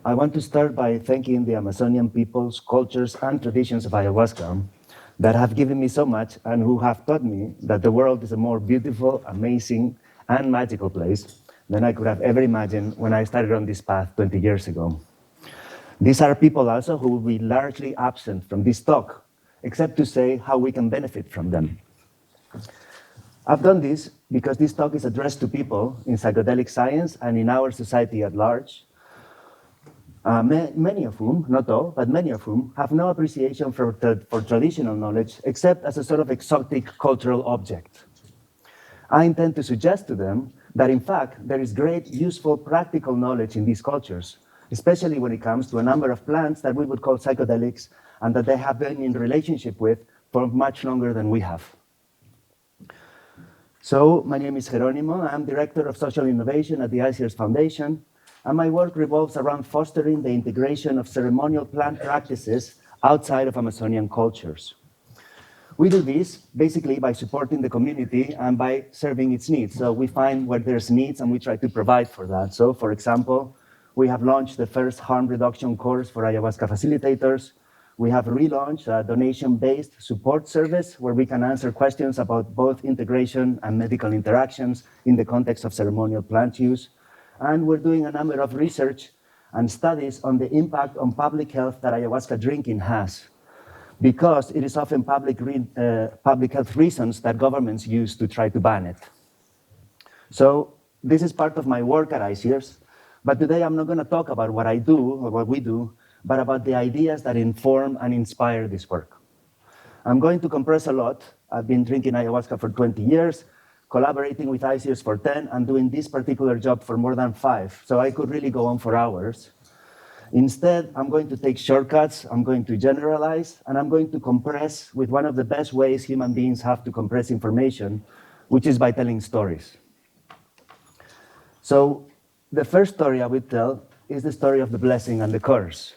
I want to start by thanking the Amazonian peoples, cultures, and traditions of ayahuasca that have given me so much and who have taught me that the world is a more beautiful, amazing, and magical place than I could have ever imagined when I started on this path 20 years ago. These are people also who will be largely absent from this talk, except to say how we can benefit from them. I've done this because this talk is addressed to people in psychedelic science and in our society at large, many of whom, not all, but many of whom, have no appreciation for traditional knowledge except as a sort of exotic cultural object. I intend to suggest to them that, in fact, there is great, useful, practical knowledge in these cultures, especially when it comes to a number of plants that we would call psychedelics and that they have been in relationship with for much longer than we have. So, my name is Jeronimo. I'm Director of Social Innovation at the ICERS Foundation, and my work revolves around fostering the integration of ceremonial plant practices outside of Amazonian cultures. We do this basically by supporting the community and by serving its needs. So we find where there's needs and we try to provide for that. So, for example, we have launched the first harm reduction course for ayahuasca facilitators. We have relaunched a donation-based support service where we can answer questions about both integration and medical interactions in the context of ceremonial plant use. And we're doing a number of research and studies on the impact on public health that ayahuasca drinking has, because it is often public health reasons that governments use to try to ban it. So this is part of my work at ICERS, but today I'm not going to talk about what I do or what we do, but about the ideas that inform and inspire this work. I'm going to compress a lot. I've been drinking ayahuasca for 20 years, collaborating with ICERS for 10, and doing this particular job for more than 5. So I could really go on for hours. Instead, I'm going to take shortcuts, I'm going to generalize, and I'm going to compress with one of the best ways human beings have to compress information, which is by telling stories. So the first story I would tell is the story of the blessing and the curse.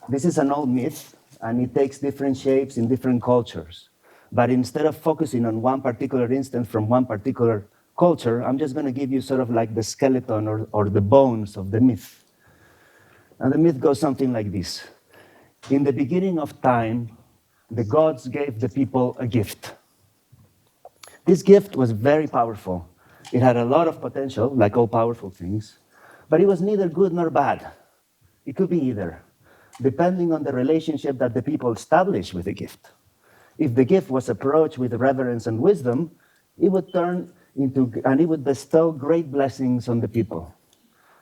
This is an old myth, and it takes different shapes in different cultures. But instead of focusing on one particular instance from one particular culture, I'm just going to give you sort of like the skeleton or the bones of the myth. And the myth goes something like this. In the beginning of time, the gods gave the people a gift. This gift was very powerful. It had a lot of potential, like all powerful things, but it was neither good nor bad. It could be either, depending on the relationship that the people established with the gift. If the gift was approached with reverence and wisdom, it would it would bestow great blessings on the people.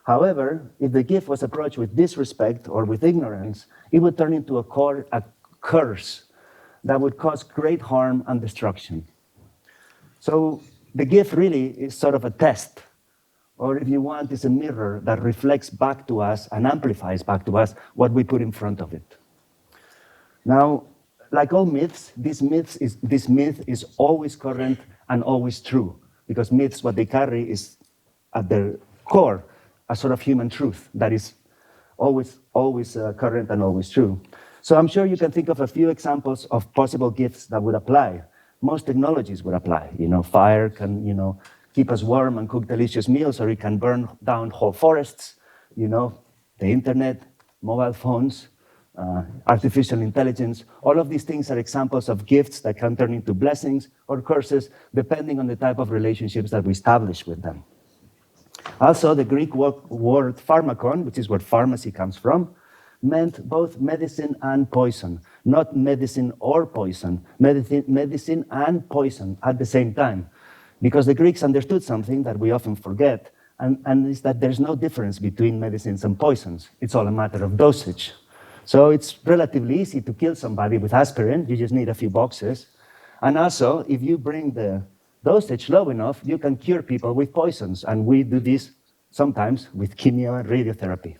However, if the gift was approached with disrespect or with ignorance, it would turn into a curse that would cause great harm and destruction. So the gift really is sort of a test, or if you want, is a mirror that reflects back to us and amplifies back to us what we put in front of it. Now, like all myths, this myth is always current and always true, because myths, what they carry is at their core a sort of human truth that is always current and always true. So I'm sure you can think of a few examples of possible gifts that would apply. Most technologies would apply. Fire can, keep us warm and cook delicious meals, or it can burn down whole forests. The internet, mobile phones, artificial intelligence, all of these things are examples of gifts that can turn into blessings or curses, depending on the type of relationships that we establish with them. Also, the Greek word pharmakon, which is where pharmacy comes from, meant both medicine and poison, not medicine or poison, medicine and poison at the same time. Because the Greeks understood something that we often forget, and is that there's no difference between medicines and poisons. It's all a matter of dosage. So it's relatively easy to kill somebody with aspirin. You just need a few boxes. And also, if you bring the dosage low enough, you can cure people with poisons. And we do this sometimes with chemo and radiotherapy.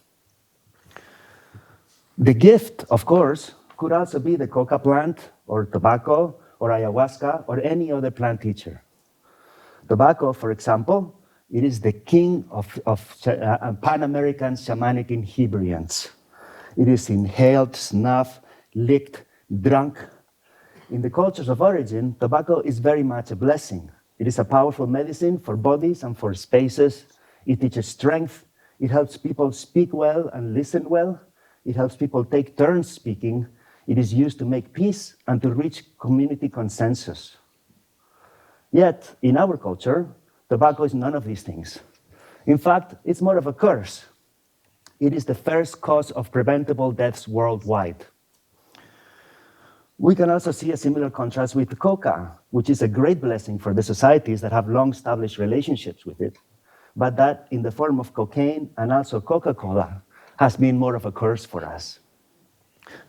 The gift, of course, could also be the coca plant, or tobacco, or ayahuasca, or any other plant teacher. Tobacco, for example, it is the king of Pan-American shamanic inhibients. It is inhaled, snuffed, licked, drunk. In the cultures of origin, tobacco is very much a blessing. It is a powerful medicine for bodies and for spaces. It teaches strength. It helps people speak well and listen well. It helps people take turns speaking. It is used to make peace and to reach community consensus. Yet, in our culture, tobacco is none of these things. In fact, it's more of a curse. It is the first cause of preventable deaths worldwide. We can also see a similar contrast with coca, which is a great blessing for the societies that have long-established relationships with it, but that, in the form of cocaine and also Coca-Cola, has been more of a curse for us.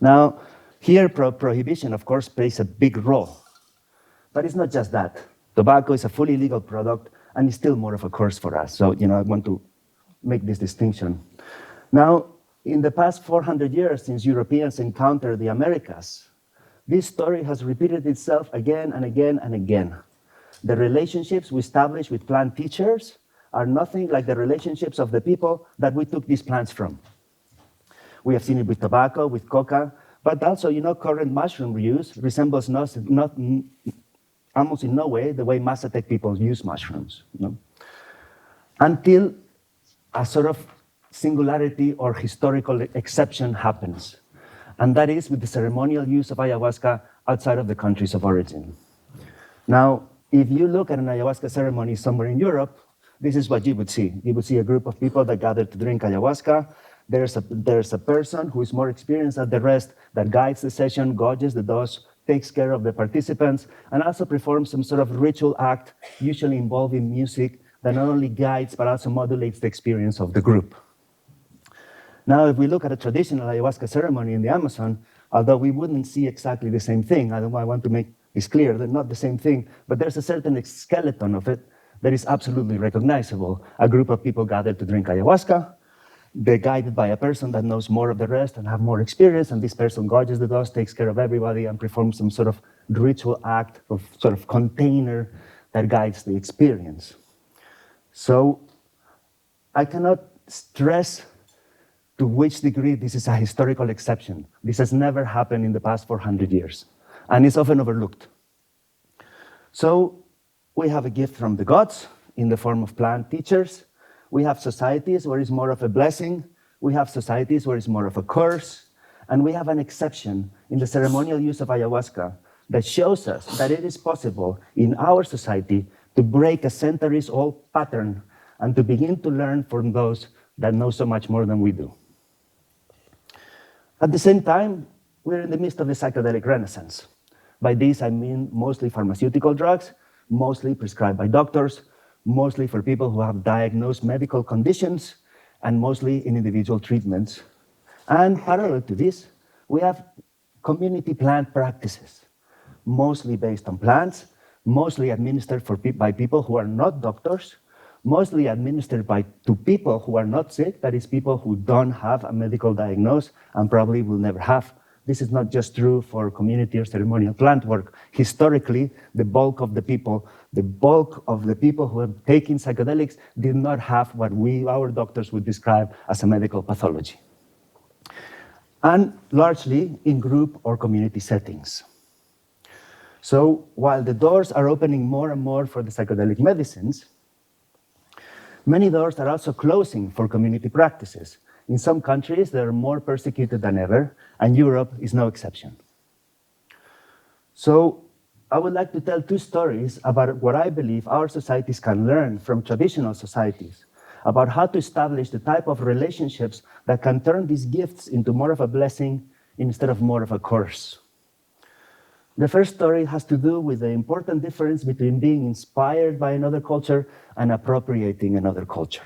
Now, here prohibition, of course, plays a big role. But it's not just that. Tobacco is a fully legal product, and it's still more of a curse for us. So, I want to make this distinction. Now, in the past 400 years, since Europeans encountered the Americas, this story has repeated itself again and again and again. The relationships we establish with plant teachers are nothing like the relationships of the people that we took these plants from. We have seen it with tobacco, with coca, but also, current mushroom use resembles almost in no way the way Mazatec people use mushrooms. Until a sort of singularity or historical exception happens. And that is with the ceremonial use of ayahuasca outside of the countries of origin. Now, if you look at an ayahuasca ceremony somewhere in Europe, this is what you would see. You would see a group of people that gather to drink ayahuasca. There's a person who is more experienced than the rest that guides the session, gauges the dose, takes care of the participants, and also performs some sort of ritual act, usually involving music, that not only guides but also modulates the experience of the group. Now, if we look at a traditional ayahuasca ceremony in the Amazon, although we wouldn't see exactly the same thing, I want to make this clear, they're not the same thing, but there's a certain skeleton of it that is absolutely recognizable. A group of people gather to drink ayahuasca, they're guided by a person that knows more of the rest and have more experience, and this person guards the dose, takes care of everybody, and performs some sort of ritual act or sort of container that guides the experience. So I cannot stress to which degree this is a historical exception. This has never happened in the past 400 years, and it's often overlooked. So we have a gift from the gods in the form of plant teachers. We have societies where it's more of a blessing. We have societies where it's more of a curse. And we have an exception in the ceremonial use of ayahuasca that shows us that it is possible in our society to break a centuries-old pattern and to begin to learn from those that know so much more than we do. At the same time, we're in the midst of the psychedelic renaissance. By this, I mean mostly pharmaceutical drugs, mostly prescribed by doctors, mostly for people who have diagnosed medical conditions, and mostly in individual treatments. And parallel to this, we have community plant practices, mostly based on plants, mostly administered by people who are not doctors, mostly administered to people who are not sick, that is, people who don't have a medical diagnosis and probably will never have. This is not just true for community or ceremonial plant work. Historically, the bulk of the people who have taken psychedelics did not have what our doctors would describe as a medical pathology. And largely in group or community settings. So while the doors are opening more and more for the psychedelic medicines, many doors are also closing for community practices. In some countries, they're more persecuted than ever, and Europe is no exception. So I would like to tell two stories about what I believe our societies can learn from traditional societies, about how to establish the type of relationships that can turn these gifts into more of a blessing instead of more of a curse. The first story has to do with the important difference between being inspired by another culture and appropriating another culture.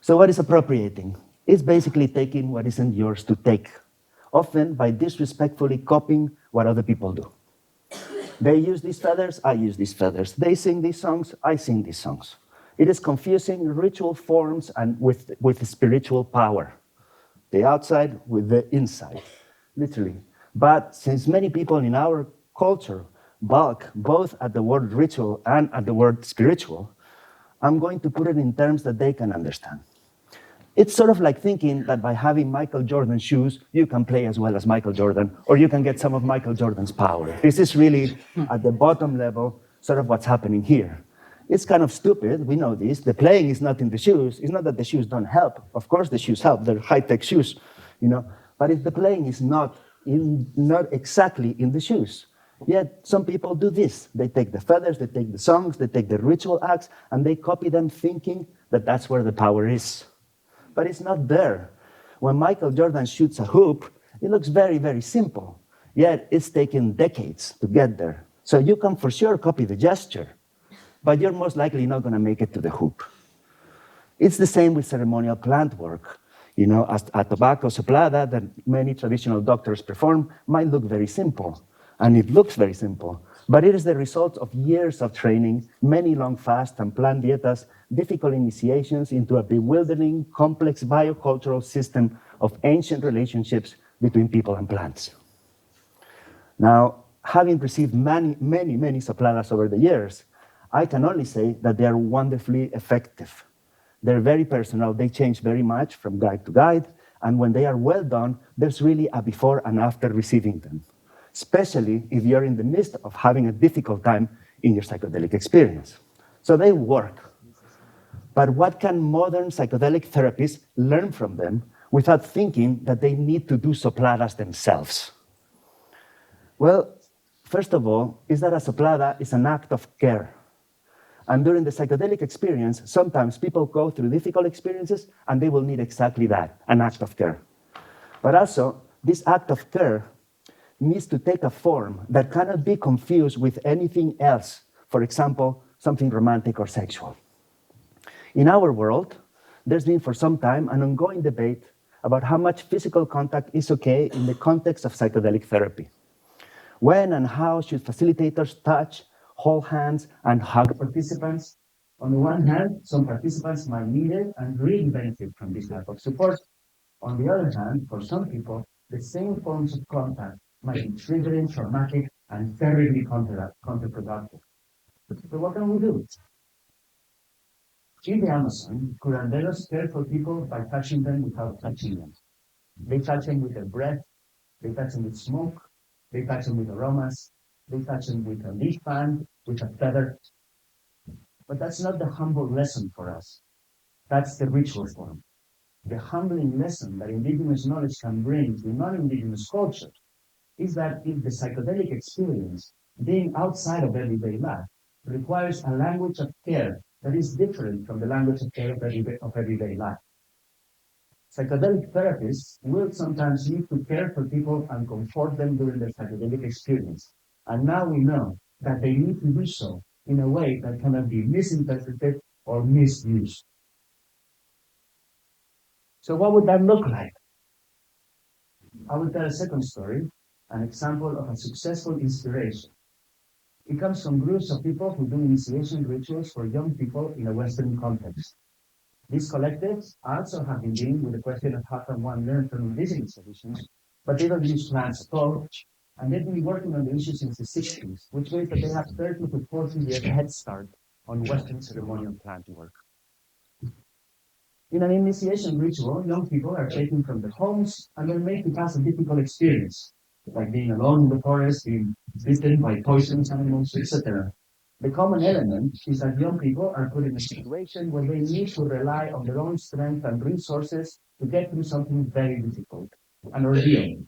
So what is appropriating? It's basically taking what isn't yours to take, often by disrespectfully copying what other people do. They use these feathers, I use these feathers. They sing these songs, I sing these songs. It is confusing ritual forms and with spiritual power. The outside with the inside, literally. But since many people in our culture balk both at the word ritual and at the word spiritual, I'm going to put it in terms that they can understand. It's sort of like thinking that by having Michael Jordan shoes, you can play as well as Michael Jordan, or you can get some of Michael Jordan's power. This is really, at the bottom level, sort of what's happening here. It's kind of stupid, we know this. The playing is not in the shoes. It's not that the shoes don't help. Of course the shoes help, they're high-tech shoes, you know. But if the playing is not exactly in the shoes, yet some people do this. They take the feathers, they take the songs, they take the ritual acts, and they copy them thinking that that's where the power is. But it's not there. When Michael Jordan shoots a hoop, it looks very, very simple. Yet it's taken decades to get there. So you can for sure copy the gesture, but you're most likely not going to make it to the hoop. It's the same with ceremonial plant work. You know, a tobacco soplada that many traditional doctors perform might look very simple, and it looks very simple, but it is the result of years of training, many long fasts and plant dietas, difficult initiations into a bewildering, complex biocultural system of ancient relationships between people and plants. Now, having received many sopladas over the years, I can only say that they are wonderfully effective. They're very personal, they change very much from guide to guide, and when they are well done, there's really a before and after receiving them, especially if you're in the midst of having a difficult time in your psychedelic experience. So they work. But what can modern psychedelic therapists learn from them without thinking that they need to do sopladas themselves? Well, first of all, is that a soplada is an act of care. And during the psychedelic experience, sometimes people go through difficult experiences and they will need exactly that, an act of care. But also, this act of care needs to take a form that cannot be confused with anything else. For example, something romantic or sexual. In our world, there's been for some time an ongoing debate about how much physical contact is okay in the context of psychedelic therapy. When and how should facilitators touch, hold hands, and hug participants? On the one hand, some participants might need it and really benefit from this type of support. On the other hand, for some people, the same forms of contact might be triggering, traumatic, and terribly counterproductive. So what can we do? In the Amazon, curanderos care for people by touching them without touching them. They touch them with their breath, they touch them with smoke, they touch them with aromas, they touch them with a leaf fan, with a feather. But that's not the humble lesson for us. That's the ritual form. The humbling lesson that indigenous knowledge can bring to non-indigenous cultures is that if the psychedelic experience, being outside of everyday life, requires a language of care that is different from the language of care of everyday life. Psychedelic therapists will sometimes need to care for people and comfort them during their psychedelic experience. And now we know that they need to do so in a way that cannot be misinterpreted or misused. So what would that look like? I will tell a second story, an example of a successful inspiration. It comes from groups of people who do initiation rituals for young people in a Western context. These collectives also have been dealing with the question of how can one learn from indigenous traditions, but they don't use plants at all, and they've been working on the issue since the 60s, which means that they have 30 to 40 years head start on Western ceremonial plant work. In an initiation ritual, young people are taken from their homes and they're made to pass a difficult experience, like being alone in the forest, being bitten by poisonous animals, etc. The common element is that young people are put in a situation where they need to rely on their own strength and resources to get through something very difficult, an ordeal.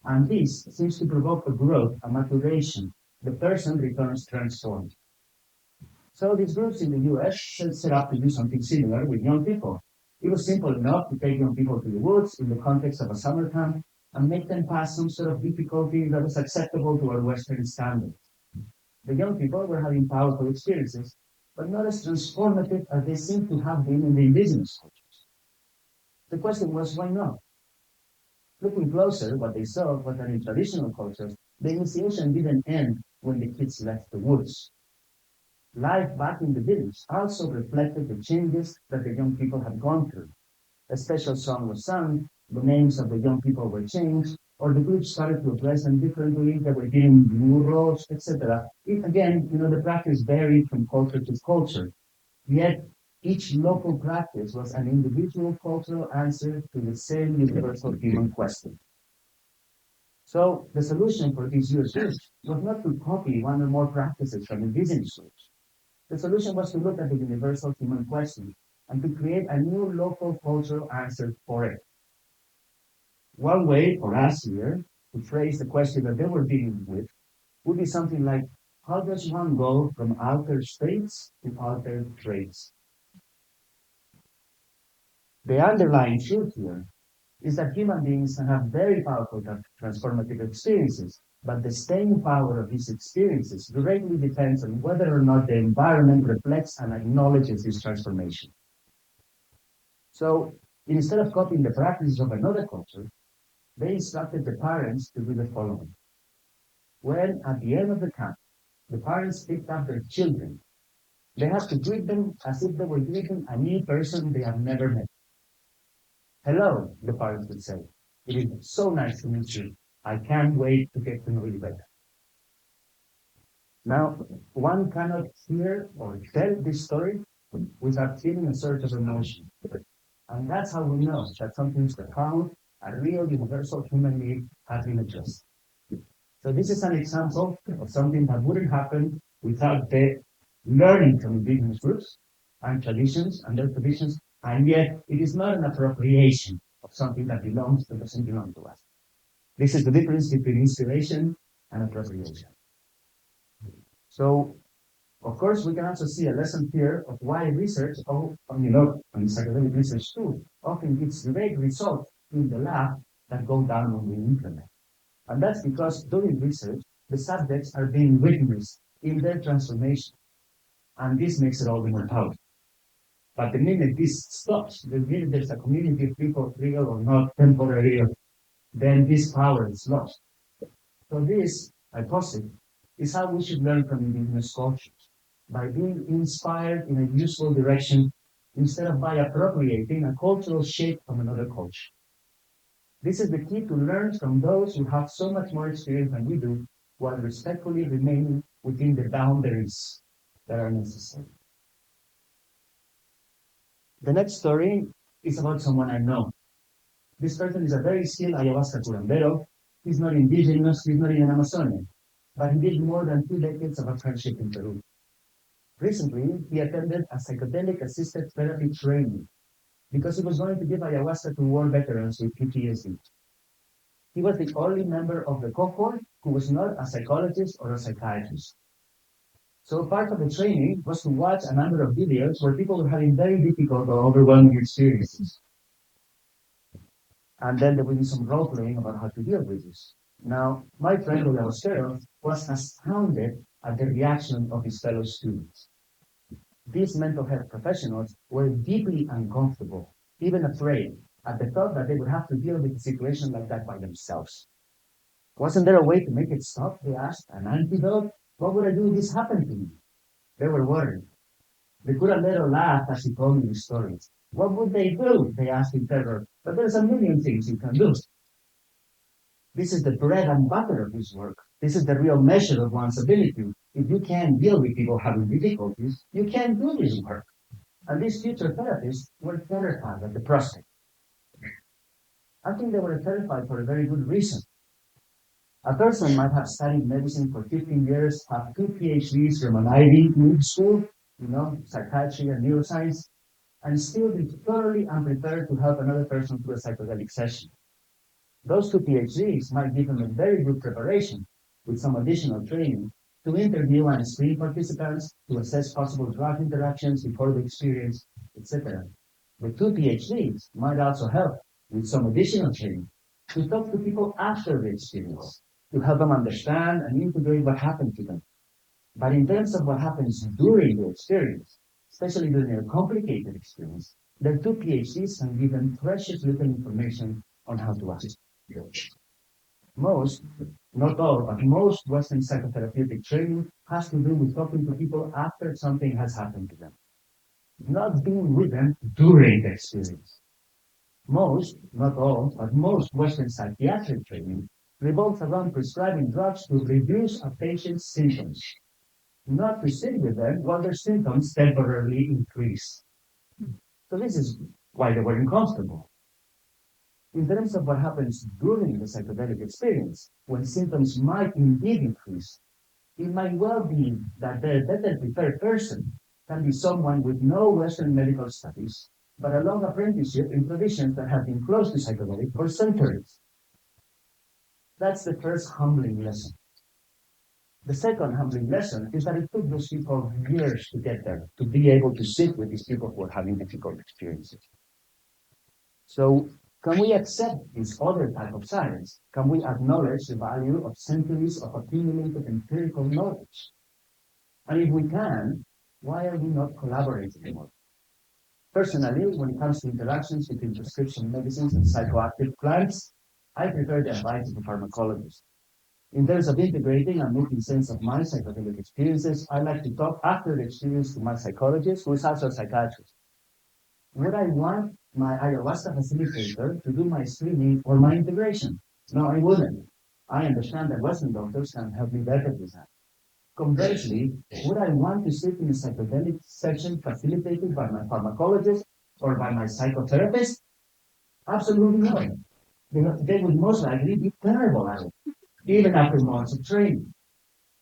And this seems to provoke a growth, a maturation. The person returns transformed. So these groups in the US set up to do something similar with young people. It was simple enough to take young people to the woods in the context of a summer camp and make them pass some sort of difficulty that was acceptable to our Western standards. The young people were having powerful experiences, but not as transformative as they seem to have been in the indigenous cultures. The question was, why not? Looking closer, what they saw was that in traditional cultures, the initiation didn't end when the kids left the woods. Life back in the village also reflected the changes that the young people had gone through. A special song was sung, the names of the young people were changed, or the group started to address them differently, they were given new roles, etc. Again, the practice varied from culture to culture, yet each local practice was an individual cultural answer to the same universal human question. So the solution for these US groups was not to copy one or more practices from indigenous groups. The solution was to look at the universal human question and to create a new local cultural answer for it. One way for us here to phrase the question that they were dealing with would be something like, how does one go from altered states to altered traits? The underlying truth here is that human beings can have very powerful transformative experiences, but the staying power of these experiences greatly depends on whether or not the environment reflects and acknowledges this transformation. So instead of copying the practices of another culture, they instructed the parents to do the following. When at the end of the camp, the parents picked up their children, they had to greet them as if they were greeting a new person they have never met. Hello, the parents would say. It is so nice to meet you. I can't wait to get to know you better. Now, one cannot hear or tell this story without feeling a surge of emotion. And that's how we know that something profound, a real universal human need has been addressed. So this is an example of something that wouldn't happen without the learning from indigenous groups and traditions and their traditions, and yet it is not an appropriation of something that belongs that doesn't belong to us. This is the difference between inspiration and appropriation. So, of course, we can also see a lesson here of why research, and psychedelic research too, often gives great results in the lab that go down when we implement. And that's because during research, the subjects are being witnessed in their transformation. And this makes it all the more powerful. But the minute this stops, the minute there's a community of people, real or not, temporary, then this power is lost. So this, I posit, is how we should learn from indigenous cultures, by being inspired in a useful direction instead of by appropriating a cultural shape from another culture. This is the key to learn from those who have so much more experience than we do, while respectfully remaining within the boundaries that are necessary. The next story is about someone I know. This person is a very skilled ayahuasca curandero. He's not indigenous, he's not in Amazonia, but he did more than 2 decades of apprenticeship in Peru. Recently, he attended a psychedelic assisted therapy training because he was going to give ayahuasca to war veterans with PTSD. He was the only member of the cohort who was not a psychologist or a psychiatrist. So part of the training was to watch a number of videos where people were having very difficult or overwhelming experiences. And then there would be some role playing about how to deal with this. Now, my friend who I was scared of was astounded at the reaction of his fellow students. These mental health professionals were deeply uncomfortable, even afraid, at the thought that they would have to deal with a situation like that by themselves. Wasn't there a way to make it stop? They asked. An antidote? What would I do if this happened to me? They were worried. The curandero laughed as he told me the stories. What would they do? They asked in terror. But there's a million things you can do. This is the bread and butter of this work. This is the real measure of one's ability. If you can't deal with people having difficulties, you can't do this work. And these future therapists were terrified at the prospect. I think they were terrified for a very good reason. A person might have studied medicine for 15 years, have 2 PhDs from an Ivy League school, psychiatry and neuroscience, and still be thoroughly unprepared to help another person through a psychedelic session. Those 2 PhDs might give them a very good preparation with some additional training to interview and screen participants, to assess possible drug interactions before the experience, etc. The 2 PhDs might also help with some additional training to talk to people after the experience, to help them understand and integrate what happened to them. But in terms of what happens during the experience, especially during a complicated experience, the 2 PhDs can give them precious little information on how to act. Most, not all, but most Western psychotherapeutic training has to do with talking to people after something has happened to them, not being with them during the experience. Most, not all, but most Western psychiatric training revolves around prescribing drugs to reduce a patient's symptoms, not to sit with them while their symptoms temporarily increase. So this is why they were uncomfortable. In terms of what happens during the psychedelic experience, when symptoms might indeed increase, It might well be that the better prepared person can be someone with no Western medical studies, but a long apprenticeship in traditions that have been close to psychedelic for centuries. That's the first humbling lesson. The second humbling lesson is that it took those people years to get there, to be able to sit with these people who are having difficult experiences. So, can we accept this other type of science? Can we acknowledge the value of centuries of accumulated empirical knowledge? And if we can, why are we not collaborating more? Personally, when it comes to interactions between prescription medicines and psychoactive plants, I prefer the advice of a pharmacologist. In terms of integrating and making sense of my psychedelic experiences, I like to talk after the experience to my psychologist, who is also a psychiatrist. Would I want my ayahuasca facilitator to do my screening or my integration? No, I wouldn't. I understand that Western doctors can help me better with that. Conversely, would I want to sit in a psychedelic section facilitated by my pharmacologist or by my psychotherapist? Absolutely not. They would most likely be terrible at it, even after months of training.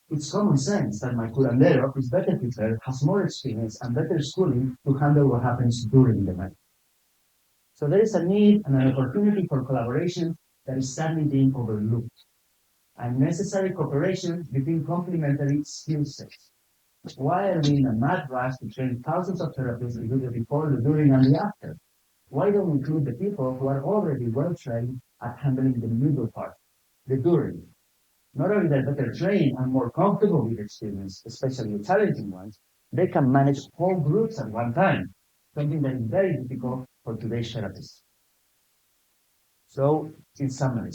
It's common sense that my curandero is better prepared, has more experience, and better schooling to handle what happens during the night. So there is a need and an opportunity for collaboration that is sadly being overlooked, and necessary cooperation between complementary skill sets. Why are we in a mad rush to train thousands of therapists to do the before, the during, and the after? Why don't we include the people who are already well trained at handling the middle part, the during? Not only they're better trained and more comfortable with experience, especially the challenging ones, they can manage whole groups at one time, something that is very difficult for today's therapists. So, in summary,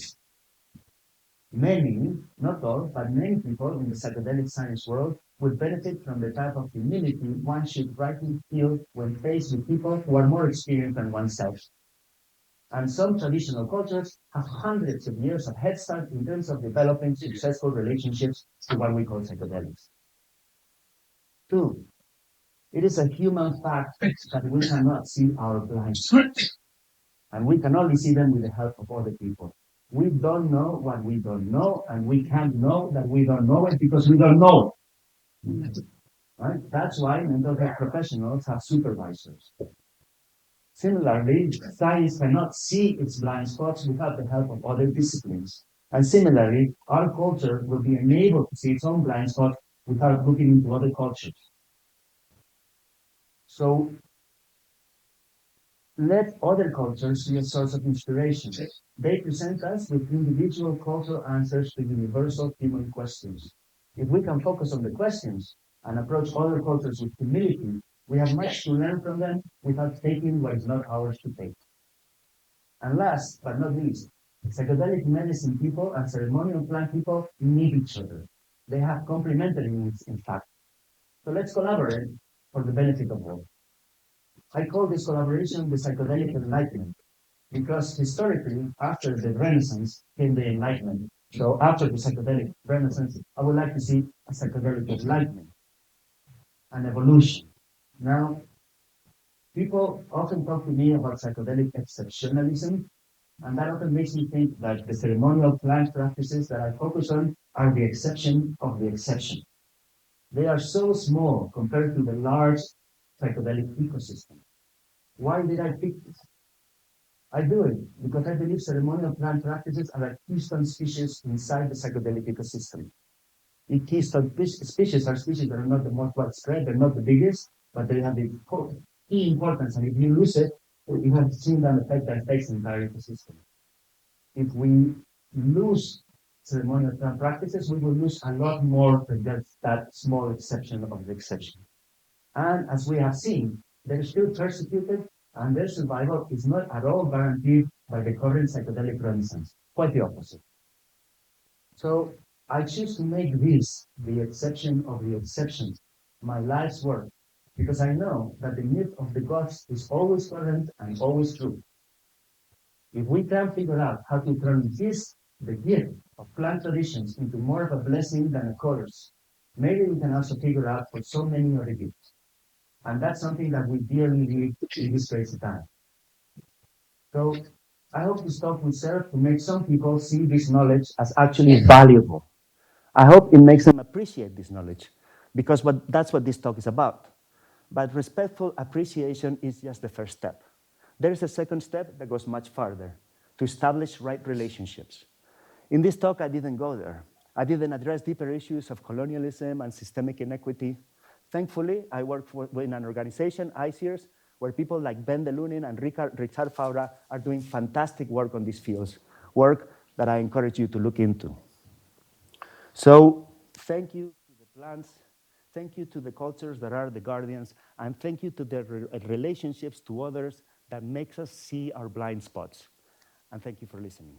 many, not all, but many people in the psychedelic science world would benefit from the type of humility one should rightly feel when faced with people who are more experienced than oneself. And some traditional cultures have hundreds of years of head start in terms of developing successful relationships to what we call psychedelics. Two, it is a human fact that we cannot see our blind spots, and we can only see them with the help of other people. We don't know what we don't know, and we can't know that we don't know it because we don't know. Right? That's why mental health professionals have supervisors. Similarly, science cannot see its blind spots without the help of other disciplines. And similarly, our culture will be unable to see its own blind spots without looking into other cultures. So let other cultures be a source of inspiration. They present us with individual cultural answers to universal human questions. If we can focus on the questions and approach other cultures with humility, we have much to learn from them without taking what is not ours to take. And last but not least, psychedelic medicine people and ceremonial plant people need each other. They have complementary needs, in fact. So let's collaborate for the benefit of all. I call this collaboration the psychedelic enlightenment because historically, after the Renaissance came the Enlightenment. So after the psychedelic Renaissance, I would like to see a psychedelic enlightenment, an evolution. Now, people often talk to me about psychedelic exceptionalism, and that often makes me think that the ceremonial plant practices that I focus on are the exception of the exception. They are so small compared to the large psychedelic ecosystem. Why did I pick this? I do it because I believe ceremonial plant practices are a keystone species inside the psychedelic ecosystem. The keystone species are species that are not the most widespread, they're not the biggest, but they have the key importance. And if you lose it, you have seen that effect that affects the entire ecosystem. If we lose ceremonial plant practices, we will lose a lot more than just that small exception of the exception. And as we have seen, they're still persecuted and their survival is not at all guaranteed by the current psychedelic renaissance. Quite the opposite. So I choose to make this the exception of the exceptions, my life's work, because I know that the myth of the gods is always current and always true. If we can figure out how to turn this, the gift of plant traditions, into more of a blessing than a curse, maybe we can also figure out for so many other gifts. And that's something that we dearly need in this crazy time. So I hope this talk will serve to make some people see this knowledge as actually valuable I hope it makes them appreciate this knowledge, because that's what this talk is about. But respectful appreciation is just the first step. There is a second step that goes much farther, to establish right relationships. In this talk, I didn't go there. I didn't address deeper issues of colonialism and systemic inequity. Thankfully, I work in an organization, ICEERS, where people like Ben DeLunin and Richard Faura are doing fantastic work on these fields, work that I encourage you to look into. So thank you to the plants, thank you to the cultures that are the guardians, and thank you to the relationships to others that makes us see our blind spots. And thank you for listening.